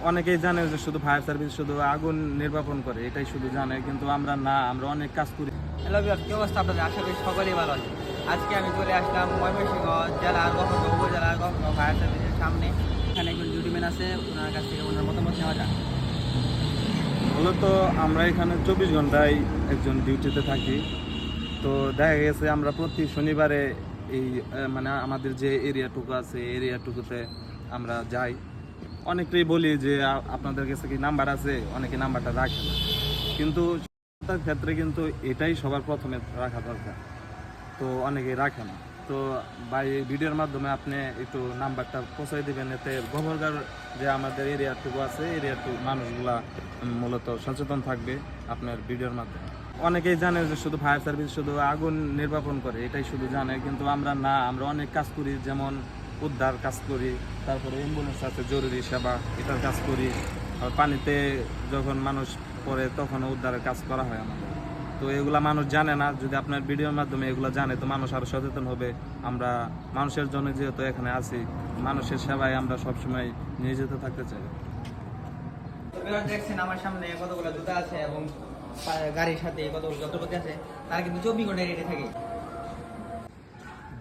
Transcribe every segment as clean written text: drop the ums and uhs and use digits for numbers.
অনেকেই জানে যে শুধু ফায়ার সার্ভিস শুধু আগুন নির্বাপন করে, এটাই শুধু জানে, কিন্তু আমরা না, আমরা অনেক কাজ করি। হ্যালো ভিউয়ার্স, কি অবস্থা আপনাদের? আশা করি সকলেই ভালো আছে। আজকে আমি চলে আসলাম ময়মনসিংহ জেলার গফরগাঁও উপজেলার গফরগাঁও ফায়ার সার্ভিসের সামনে। এখানে একজন ডিউটিম্যান আছে, ওনার কাছ থেকে ওনার মতামত নেওয়া যাক। মূলত আমরা এখানে 24 ঘন্টায় একজন ডিউটিতে থাকি। তো দেখা গেছে আমরা প্রতি শনিবারে এই মানে আমাদের যে এরিয়াটুকু আছে এরিয়াটুকুতে আমরা যাই। অনেকেই বলি যে আপনাদের কাছে কি নাম্বার আছে, অনেকে নাম্বারটা রাখে না, কিন্তু তার ক্ষেত্রে কিন্তু এটাই সবার প্রথমে রাখা দরকার, তো অনেকেই রাখে না। তো ভাই এই ভিডিওর মাধ্যমে আপনি একটু নাম্বারটা পৌঁছাই দেবেন, এতে গভর্নর যে আমাদের এরিয়াটুকু আছে এরিয়াটুকু মানুষগুলা মূলত সচেতন থাকবে আপনার ভিডিওর মাধ্যমে। অনেকেই জানে যে শুধু ফায়ার সার্ভিস শুধু আগুন নির্বাপন করে, এটাই শুধু জানে, কিন্তু আমরা না, আমরা অনেক কাজ করি, যেমন উদ্ধার কাজ করি, তারপরে অ্যাম্বুলেন্স আছে জরুরি সেবা, এটার কাজ করি। আর পানিতে যখন মানুষ পড়ে তখনও উদ্ধারের কাজ করা হয় আমাদের। তো এগুলা মানুষ জানে না, যদি আপনার ভিডিওর মাধ্যমে এগুলো জানে তো মানুষ আরও সচেতন হবে। আমরা মানুষের জন্য যেহেতু এখানে আছি, মানুষের সেবায় আমরা সবসময় নিয়োজিত থাকতে চাই। দেখছেন আমার সামনে কতগুলো জুতা আছে এবং গাড়ির সাথে কতগুলো যন্ত্রপাতি আছে, তারা কিন্তু 24 ঘন্টায় রেডি থাকে।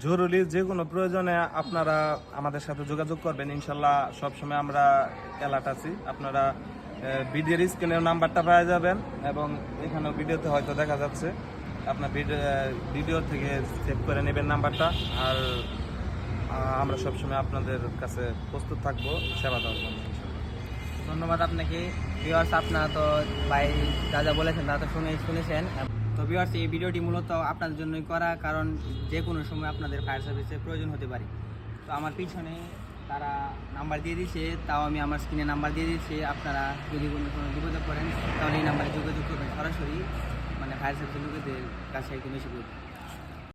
জরুরি যে কোনো প্রয়োজনে আপনারা আমাদের সাথে যোগাযোগ করবেন, ইনশাল্লাহ সবসময় আমরা অ্যালার্ট আছি। আপনারা ভিডিওর স্ক্রিনের নাম্বারটা পেয়ে যাবেন এবং এখানেও ভিডিওতে হয়তো দেখা যাচ্ছে, আপনার ভিডিও থেকে সেভ করে নেবেন নাম্বারটা। আর আমরা সবসময় আপনাদের কাছে প্রস্তুত থাকবো সেবা দেওয়ার জন্য। ধন্যবাদ আপনাকে ভিউয়ার্স। আপনারা তো ভাই যা যা বলেছেন তা তো শুনেছেন। তো ভিউয়ার্স, এই ভিডিওটি মূলত আপনাদের জন্যই করা, কারণ যে কোনো সময় আপনাদের ফায়ার সার্ভিসের প্রয়োজন হতে পারে। তো আমার পিছনে তারা নাম্বার দিয়ে দিয়েছে, তাও আমি আমার স্ক্রিনে নাম্বার দিয়ে দিয়েছি। আপনারা যদি কোনো যোগাযোগ করেন তাহলে এই নাম্বারে যোগাযোগ করবেন সরাসরি, মানে ফায়ার সার্ভিসের লোকেদের কাছে একটু বেশি